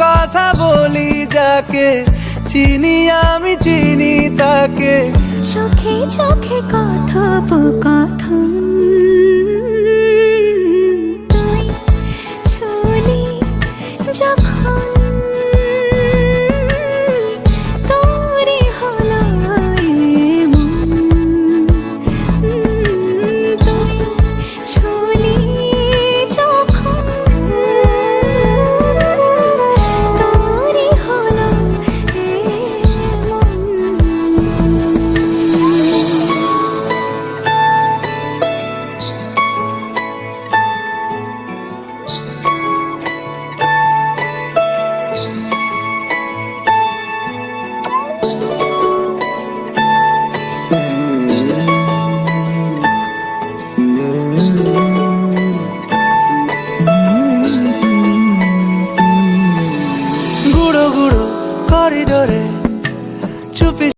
কথা বলি যাকে, চিনি আমি চিনি তাকে। চোখে চোখে কথোপকথন, তুই ছুলি যখন তোরই হলো এমন। তুই ছুলি যখন তোরই হলো এমন। গুঁড়ো গুঁড়ো করিডোরে চুপি